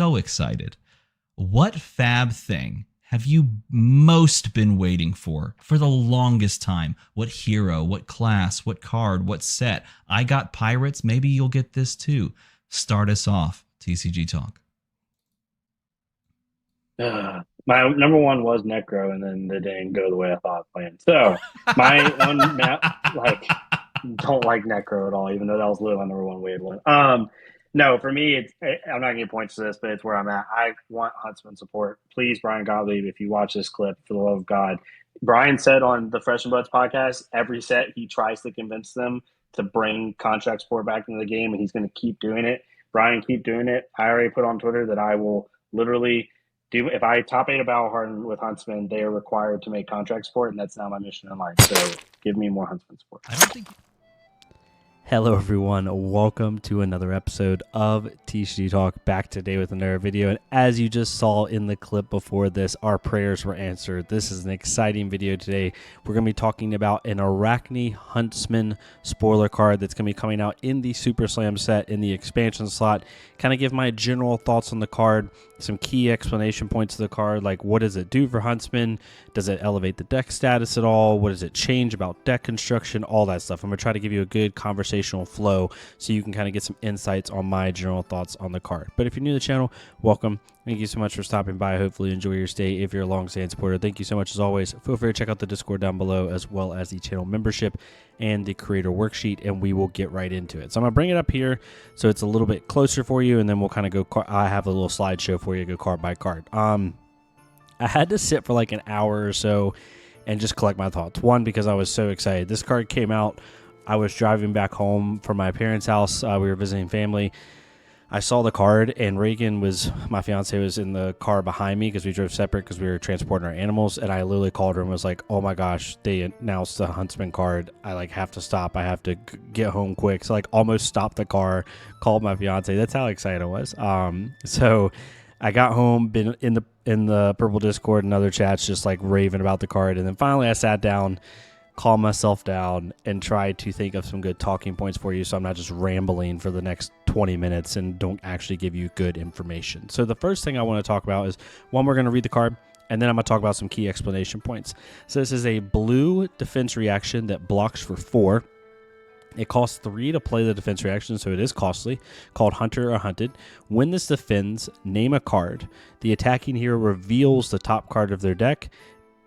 so excited. What fab thing have you most been waiting for the longest time? What hero, what class, what card, what set? I got pirates. Maybe you'll get this too. Start us off, TCG Talk. My number one was Necro, and then it didn't go the way I thought planned. So my one, don't like Necro at all, even though that was literally my number one weird one. No, for me, I'm not gonna get points to this, but it's where I'm at. I want Huntsman support. Please, Brian Gottlieb, if you watch this clip, for the love of God. Brian said on the Fresh and Buds podcast, every set he tries to convince them to bring contract support back into the game, and he's going to keep doing it. Brian, keep doing it. I already put on Twitter that I will literally do. If I top eight a battle hardened with Huntsman, they are required to make contract support, and that's now my mission in life. So give me more Huntsman support. I don't think. Hello everyone, welcome to another episode of TCG Talk, back today with another video. And as you just saw in the clip before this, our prayers were answered. This is an exciting video today. We're going to be talking about an Arachne Huntsman spoiler card that's going to be coming out in the Super Slam set in the expansion slot. Kind of give my general thoughts on the card, some key explanation points of the card, like what does it do for Huntsman? Does it elevate the deck status at all? What does it change about deck construction? All that stuff. I'm going to try to give you a good conversational flow so you can kind of get some insights on my general thoughts on the card. But if you're new to the channel, welcome. Thank you so much for stopping by. Hopefully you enjoy your stay. If you're a long-standing supporter, thank you so much as always. Feel free to check out the Discord down below, as well as the channel membership and the creator worksheet, and we will get right into it. So I'm going to bring it up here so it's a little bit closer for you, and then we'll kind of go. I have a little slideshow for you to go card by card. I had to sit for like an hour or so and just collect my thoughts. One, because I was so excited. This card came out. I was driving back home from my parents' house. We were visiting family. I saw the card, and Reagan my fiance was in the car behind me because we drove separate because we were transporting our animals. And I literally called her and was like, "Oh my gosh, they announced the Huntsman card. I have to stop. I have to get home quick." So almost stopped the car, called my fiance. That's how excited I was. So I got home, been in the Purple Discord and other chats, just raving about the card. And then finally I sat down, calm myself down, and try to think of some good talking points for you so I'm not just rambling for the next 20 minutes and don't actually give you good information. So the first thing I want to talk about is, one, we're going to read the card, and then I'm going to talk about some key explanation points. So this is a blue defense reaction that blocks for 4. It costs 3 to play the defense reaction, so it is costly, called Hunter or Hunted. When this defends, name a card. The attacking hero reveals the top card of their deck.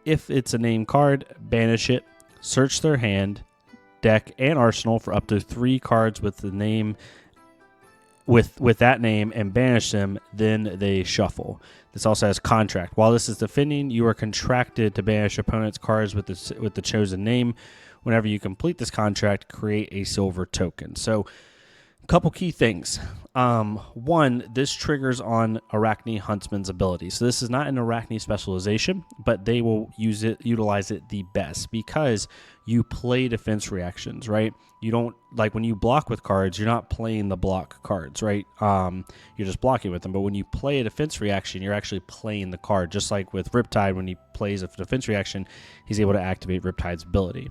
If it's a named card, banish it. Search their hand, deck, and arsenal for up to 3 cards with the name with that name and banish them, then they shuffle. This also has contract. While this is defending, you are contracted to banish opponent's cards with the chosen name. Whenever you complete this contract, create a silver token. So a couple key things. One, this triggers on Arachne Huntsman's ability. So this is not an Arachne specialization, but they will utilize it the best because you play defense reactions, right? You don't, when you block with cards, you're not playing the block cards, right? You're just blocking with them. But when you play a defense reaction, you're actually playing the card. Just like with Riptide, when he plays a defense reaction, he's able to activate Riptide's ability.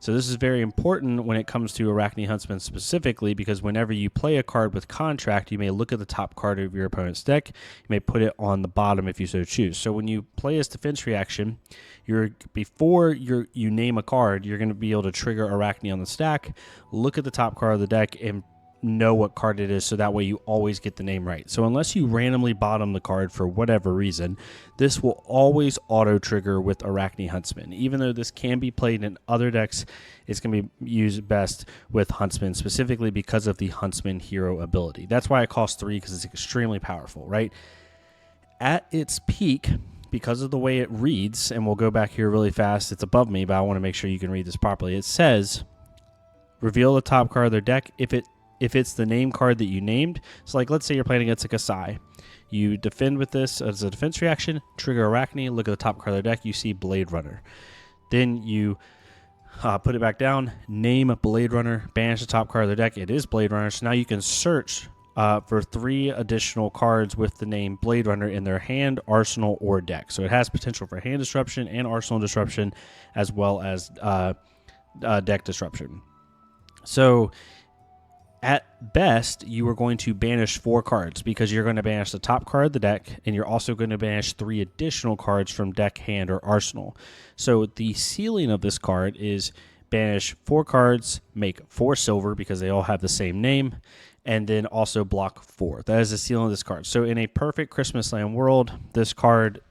So this is very important when it comes to Arachne Huntsman specifically, because whenever you play a card with contract, you may look at the top card of your opponent's deck. You may put it on the bottom if you so choose. So when you play this defense reaction, before you name a card, you're going to be able to trigger Arachne on the stack, look at the top card of the deck, and know what card it is, so that way you always get the name right. So unless you randomly bottom the card for whatever reason, this will always auto trigger with Arachne Huntsman. Even though this can be played in other decks, it's going to be used best with Huntsman, specifically because of the Huntsman hero ability. That's why it costs 3, because it's extremely powerful, right? At its peak, because of the way it reads, and we'll go back here really fast, it's above me, but I want to make sure you can read this properly. It says, reveal the top card of their deck if it's the name card that you named. So let's say you're playing against a Kasai. You defend with this as a defense reaction, trigger Arachne, look at the top card of their deck, you see Blade Runner. Then you put it back down, name Blade Runner, banish the top card of their deck, it is Blade Runner. So now you can search for 3 additional cards with the name Blade Runner in their hand, arsenal, or deck. So it has potential for hand disruption and arsenal disruption, as well as deck disruption. So at best, you are going to banish 4 cards because you're going to banish the top card of the deck, and you're also going to banish 3 additional cards from deck, hand, or arsenal. So the ceiling of this card is banish 4 cards, make 4 silver because they all have the same name, and then also block 4. That is the ceiling of this card. So in a perfect Christmas Land world, this card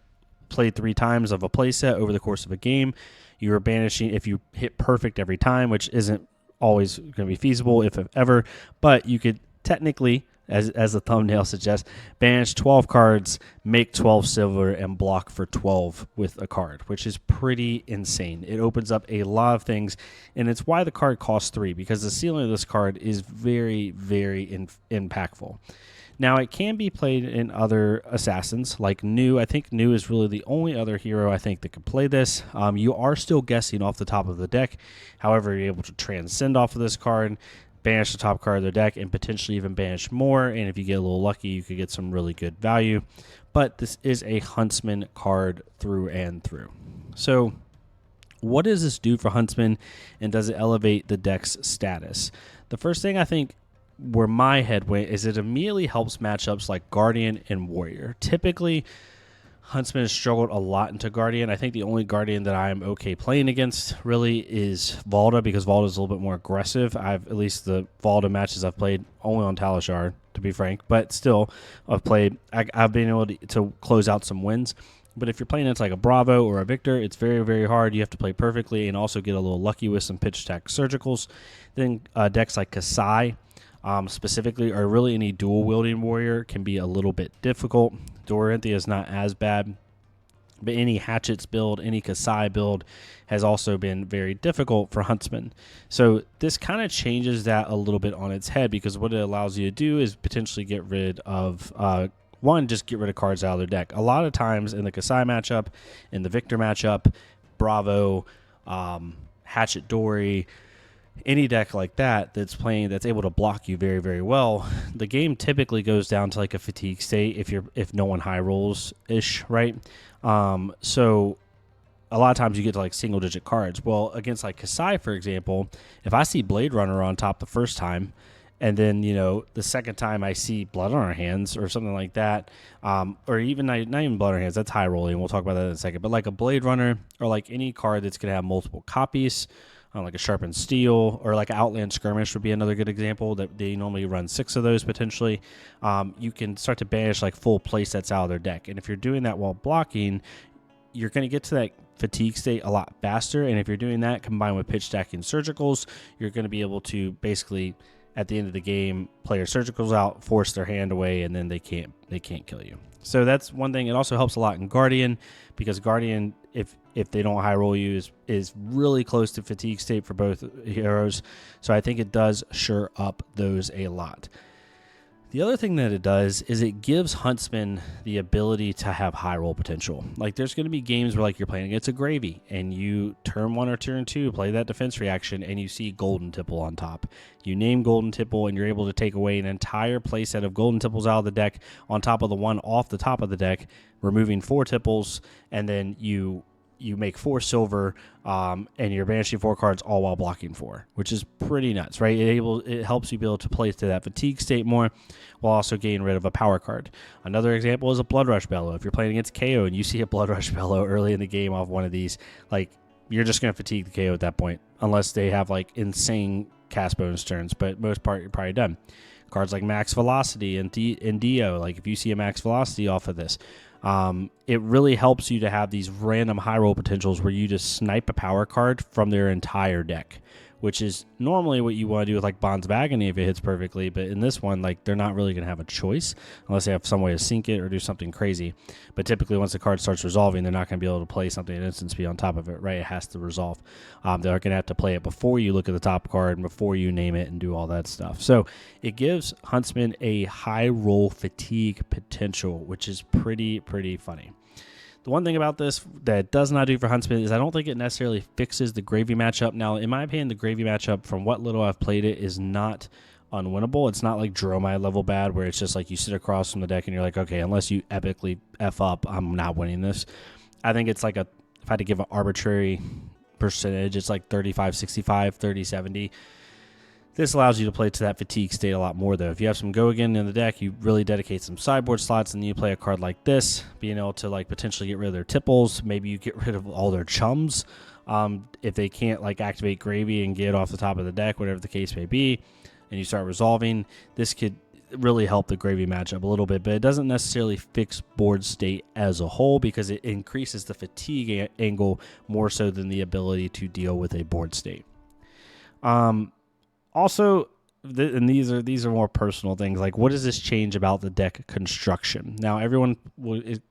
played 3 times of a playset over the course of a game. You are banishing, if you hit perfect every time, which isn't always going to be feasible if ever, but you could technically, as the thumbnail suggests, banish 12 cards, make 12 silver, and block for 12 with a card, which is pretty insane. It opens up a lot of things, and it's why the card costs 3, because the ceiling of this card is very, very impactful. Now, it can be played in other assassins, like Nu. I think Nu is really the only other hero I think that can play this. You are still guessing off the top of the deck. However, you're able to transcend off of this card, banish the top card of the deck, and potentially even banish more. And if you get a little lucky, you could get some really good value. But this is a Huntsman card through and through. So what does this do for Huntsman, and does it elevate the deck's status? The first thing I think where my head went is it immediately helps matchups like Guardian and Warrior. Typically, Huntsman has struggled a lot into Guardian. I think the only Guardian that I'm okay playing against really is Valda, because Valda is a little bit more aggressive. At least the Valda matches I've played only on Talishar, to be frank, but still I've been able to close out some wins. But if you're playing against like a Bravo or a Victor, it's very, very hard. You have to play perfectly and also get a little lucky with some pitch attack surgicals. Then decks like Kasai, specifically, or really any dual wielding warrior, can be a little bit difficult. Dorinthia is not as bad, but any Hatchets build, any Kasai build has also been very difficult for Huntsman. So this kind of changes that a little bit on its head, because what it allows you to do is potentially get rid of just get rid of cards out of their deck. A lot of times in the Kasai matchup, in the Victor matchup, Bravo, Hatchet Dory, any deck like that's able to block you very, very well, the game typically goes down to like a fatigue state if no one high rolls ish, right? So a lot of times you get to like single digit cards. Well, against like Kasai, for example, if I see Blade Runner on top the first time, and then, the second time I see Blood on Our Hands or something like that, or even not even Blood on Our Hands, that's high rolling. We'll talk about that in a second. But like a Blade Runner, or like any card that's going to have multiple copies, like a Sharpened Steel, or like Outland Skirmish would be another good example, that they normally run 6 of those potentially. You can start to banish like full play sets out of their deck. And if you're doing that while blocking, you're going to get to that fatigue state a lot faster. And if you're doing that combined with pitch stacking surgicals, you're going to be able to basically, at the end of the game, play your surgicals out, force their hand away, and then they can't kill you. So that's one thing. It also helps a lot in Guardian, because Guardian, if they don't high roll you, is really close to fatigue state for both heroes. So I think it does shore up those a lot. The other thing that it does is it gives Huntsman the ability to have high roll potential. Like, there's going to be games where like you're playing against a Gravy, and you turn 1 or turn 2 play that defense reaction, and you see Golden Tipple on top. You name Golden Tipple, and you're able to take away an entire playset of Golden Tipples out of the deck on top of the one off the top of the deck, removing 4 Tipples, and then you make 4 silver, and you're banishing 4 cards all while blocking 4, which is pretty nuts, right? It helps you be able to play to that fatigue state more, while also getting rid of a power card. Another example is a Blood Rush Bellow. If you're playing against KO and you see a Blood Rush Bellow early in the game off one of these, like, you're just going to fatigue the KO at that point, unless they have like insane cast bonus turns, but most part you're probably done. Cards like Max Velocity and Dio, like if you see a Max Velocity off of this, it really helps you to have these random high roll potentials where you just snipe a power card from their entire deck, which is normally what you want to do with like Bonds of Agony if it hits perfectly. But in this one, like, they're not really going to have a choice unless they have some way to sink it or do something crazy. But typically once the card starts resolving, they're not going to be able to play something at instant speed on top of it, right? It has to resolve. They're going to have to play it before you look at the top card and before you name it and do all that stuff. So it gives Huntsman a high roll fatigue potential, which is pretty funny. The one thing about this that it does not do for Huntsman is I don't think it necessarily fixes the Gravy matchup. Now, in my opinion, the Gravy matchup, from what little I've played it, is not unwinnable. It's not like Dromai level bad, where it's just like you sit across from the deck and you're like, okay, unless you epically F up, I'm not winning this. I think it's like if I had to give an arbitrary percentage, it's like 35-65, 30-70. This allows you to play to that fatigue state a lot more, though. If you have some go again in the deck, you really dedicate some sideboard slots, and then you play a card like this, being able to like potentially get rid of their tipples. Maybe you get rid of all their chums if they can't like activate Gravy and get off the top of the deck, whatever the case may be, and you start resolving. This could really help the Gravy matchup a little bit, but it doesn't necessarily fix board state as a whole because it increases the fatigue angle more so than the ability to deal with a board state. Also, and these are more personal things, like what does this change about the deck construction? Now, everyone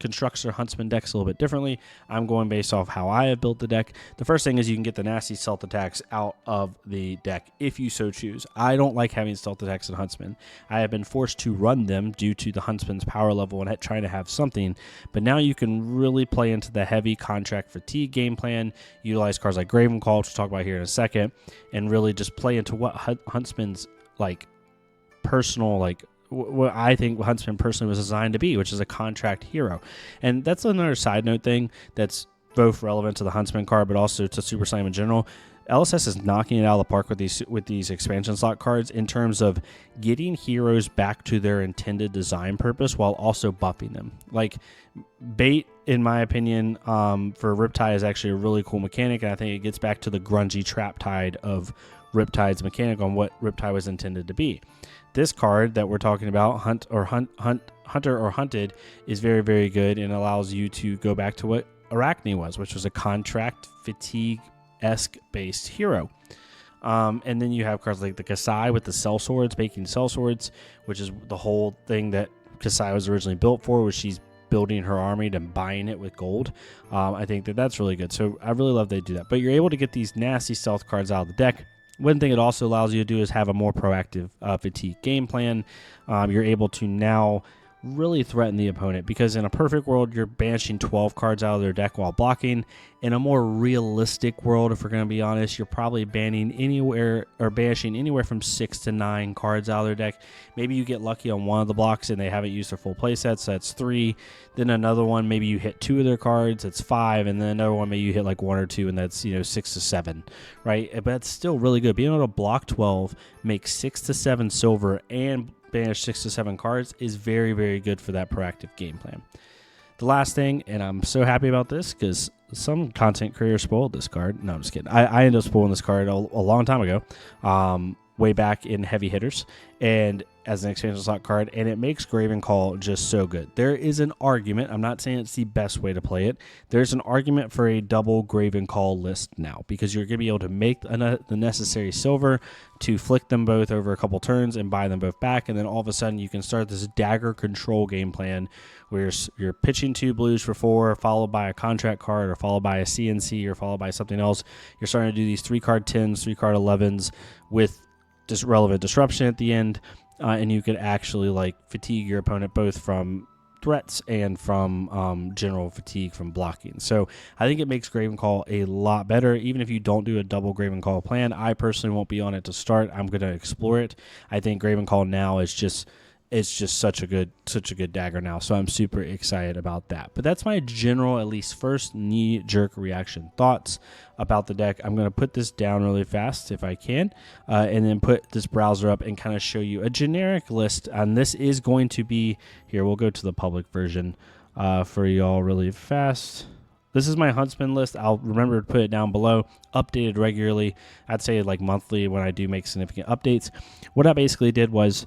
constructs their Huntsman decks a little bit differently. I'm going based off how I have built the deck. The first thing is you can get the nasty stealth attacks out of the deck if you so choose. I don't like having stealth attacks in Huntsman. I have been forced to run them due to the Huntsman's power level and trying to have something, but now you can really play into the heavy contract fatigue game plan, utilize cards like Gravenclaw, which we'll talk about here in a second, and really just play into what Huntsman's like personal, like what I think Huntsman personally was designed to be, which is a contract hero. And that's another side note thing that's both relevant to the Huntsman card but also to Super Slam in general. LSS is knocking it out of the park with these expansion slot cards in terms of getting heroes back to their intended design purpose while also buffing them. Like bait, in my opinion, for Riptide is actually a really cool mechanic, and I think it gets back to the grungy trap tide of Riptide's mechanic on what Riptide was intended to be. This card that we're talking about, Hunter or Hunted, is very, very good and allows you to go back to what Arachne was, which was a contract fatigue-esque based hero. And then you have cards like the Kasai with the cell swords, making cell swords, which is the whole thing that Kasai was originally built for, was she's building her army and buying it with gold. I think that's really good. So I really love they do that. But you're able to get these nasty stealth cards out of the deck. One thing it also allows you to do is have a more proactive fatigue game plan. You're able to now really threaten the opponent, because in a perfect world, you're banishing 12 cards out of their deck while blocking. In a more realistic world, if we're going to be honest, you're probably banishing anywhere from 6 to 9 cards out of their deck. Maybe you get lucky on one of the blocks and they haven't used their full play set, so that's 3. Then another one, maybe you hit 2 of their cards, that's 5. And then another one, maybe you hit like 1 or 2, and that's 6 to 7, right? But it's still really good. Being able to block 12, make 6 to 7 silver, and banish 6 to 7 cards is very, very good for that proactive game plan. The last thing, and I'm so happy about this because some content creators spoiled this card. No, I'm just kidding. I ended up spoiling this card a long time ago, way back in Heavy Hitters, and as an expansion slot card, and it makes Gravenclaw just so good. There is an argument, I'm not saying it's the best way to play it, there's an argument for a double Gravenclaw list now, because you're going to be able to make the necessary silver to flick them both over a couple turns and buy them both back, and then all of a sudden you can start this dagger control game plan where you're pitching 2 blues for 4, followed by a contract card, or followed by a CNC, or followed by something else. You're starting to do these 3-card 10s, 3-card 11s with just relevant disruption at the end. And you could actually like fatigue your opponent both from threats and from general fatigue from blocking. So I think it makes Gravenclaw a lot better. Even if you don't do a double Gravenclaw plan, I personally won't be on it to start. I'm going to explore it. I think Gravenclaw now is just such a good dagger now. So I'm super excited about that. But that's my general, at least first knee-jerk reaction thoughts about the deck. I'm going to put this down really fast if I can, and then put this browser up and kind of show you a generic list. And this is going to be, here, we'll go to the public version for y'all really fast. This is my Huntsman list. I'll remember to put it down below, updated regularly. I'd say like monthly when I do make significant updates. What I basically did was,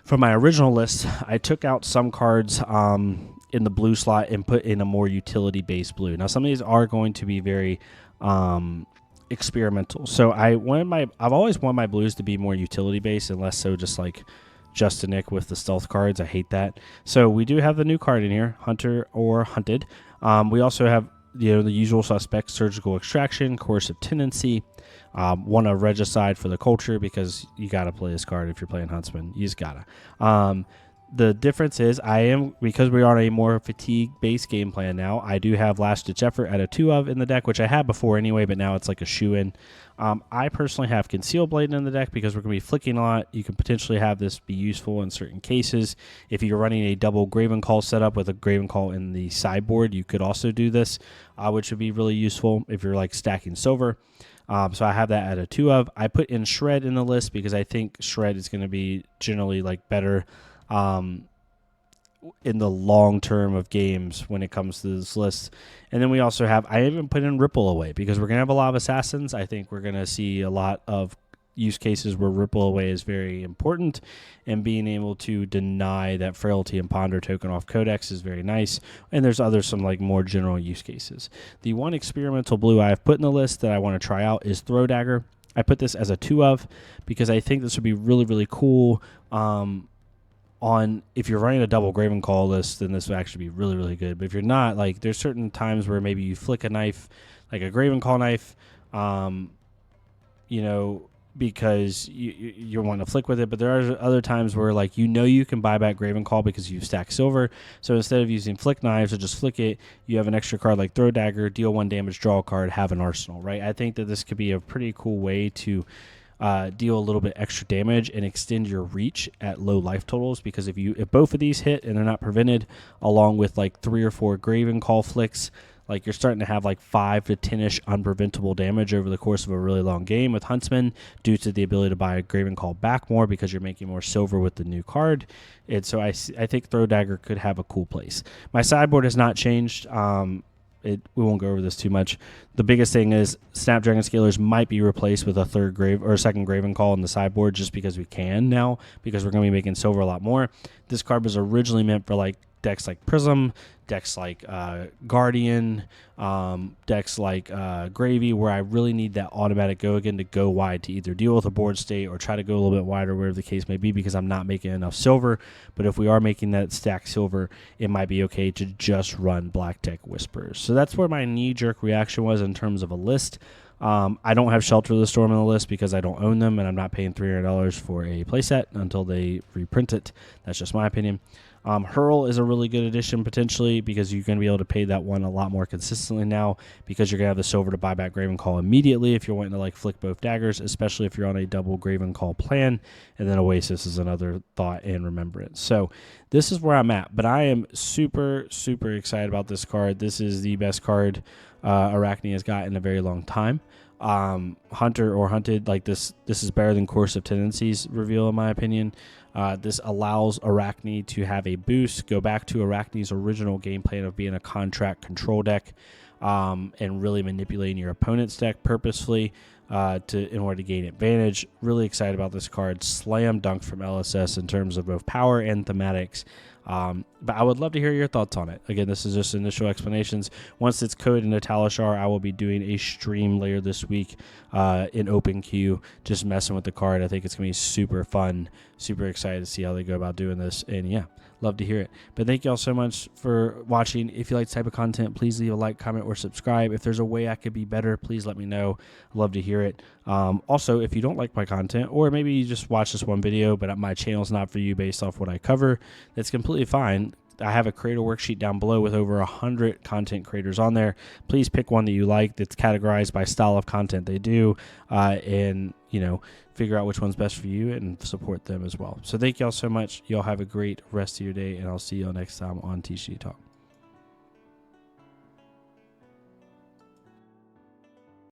from my original list, I took out some cards in the blue slot and put in a more utility-based blue. Now, some of these are going to be very experimental. So I've always wanted my blues to be more utility-based and less so just like Justinic with the stealth cards. I hate that. So we do have the new card in here, Hunter or Hunted. We also have the usual suspects: surgical extraction, coercive tendency. Want a regicide for the culture, because you got to play this card if you're playing Huntsman. You just got to. The difference is because we're on a more fatigue-based game plan now, I do have Last Ditch Effort at a 2 of in the deck, which I had before anyway, but now it's like a shoe-in. I personally have Conceal Blade in the deck because we're going to be flicking a lot. You can potentially have this be useful in certain cases. If you're running a double Graven Call setup with a Graven Call in the sideboard, you could also do this, which would be really useful if you're like stacking silver. So I have that at a 2 of. I put in Shred in the list because I think Shred is going to be generally like better in the long term of games when it comes to this list. And then we also have, I even put in Ripple Away because we're going to have a lot of assassins. I think we're going to see a lot of use cases where Ripple Away is very important, and being able to deny that Frailty and Ponder token off Codex is very nice. And there's some like more general use cases. The one experimental blue I have put in the list that I want to try out is Throw Dagger. I put this as a 2 of because I think this would be really, really cool. If you're running a double Graven Call list, then this would actually be really, really good. But if you're not, like, there's certain times where maybe you flick a knife, like a Graven Call knife, because you're wanting to flick with it. But there are other times where, like, you can buy back Graven Call because you've stacked silver. So instead of using flick knives or just flick it, you have an extra card like Throw Dagger, deal 1 damage, draw a card, have an arsenal, right? I think that this could be a pretty cool way to deal a little bit extra damage and extend your reach at low life totals, because if both of these hit and they're not prevented, along with like 3 or 4 Graven Call flicks, like you're starting to have like 5 to 10-ish unpreventable damage over the course of a really long game with Huntsman, due to the ability to buy a Graven Call back more because you're making more silver with the new card. And so I think Throw Dagger could have a cool place. My sideboard has not changed. We won't go over this too much. The biggest thing is Snapdragon Scalers might be replaced with a second Graven Call in the sideboard, just because we can now, because we're going to be making silver a lot more. This card was originally meant for like decks like Prism, decks like Guardian, decks like Gravy, where I really need that automatic go again to go wide to either deal with a board state or try to go a little bit wider, wherever the case may be, because I'm not making enough silver. But if we are making that stack silver, it might be okay to just run Black Tech Whisperers. So that's where my knee-jerk reaction was in terms of a list. I don't have Shelter of the Storm on the list because I don't own them, and I'm not paying $300 for a playset until they reprint it. That's just my opinion. Hurl is a really good addition potentially, because you're going to be able to pay that one a lot more consistently now, because you're going to have the silver to buy back Graven Call immediately if you're wanting to like flick both daggers, especially if you're on a double Graven Call plan. And then Oasis is another thought and remembrance. So this is where I'm at, but I am super, super excited about this card. This is the best card Arachne has got in a very long time. Hunter or Hunted, like this is better than Course of Tendencies reveal, in my opinion. This allows Arachne to have a boost, go back to Arachne's original game plan of being a contract control deck, and really manipulating your opponent's deck purposefully in order to gain advantage. Really excited about this card. Slam dunk from LSS in terms of both power and thematics. But I would love to hear your thoughts on it. Again, this is just initial explanations. Once it's coded into Talishar, I will be doing a stream later this week in open queue, just messing with the card. I think it's going to be super fun. Super excited to see how they go about doing this. And yeah, love to hear it. But thank you all so much for watching. If you like this type of content, please leave a like, comment, or subscribe. If there's a way I could be better, please let me know. Love to hear it. Also, if you don't like my content, or maybe you just watch this one video, but my channel's not for you based off what I cover, that's completely fine. I have a creator worksheet down below with over 100 content creators on there. Please pick one that you like that's categorized by style of content they do, and figure out which one's best for you and support them as well. So thank y'all so much. Y'all have a great rest of your day, and I'll see y'all next time on TCG Talk.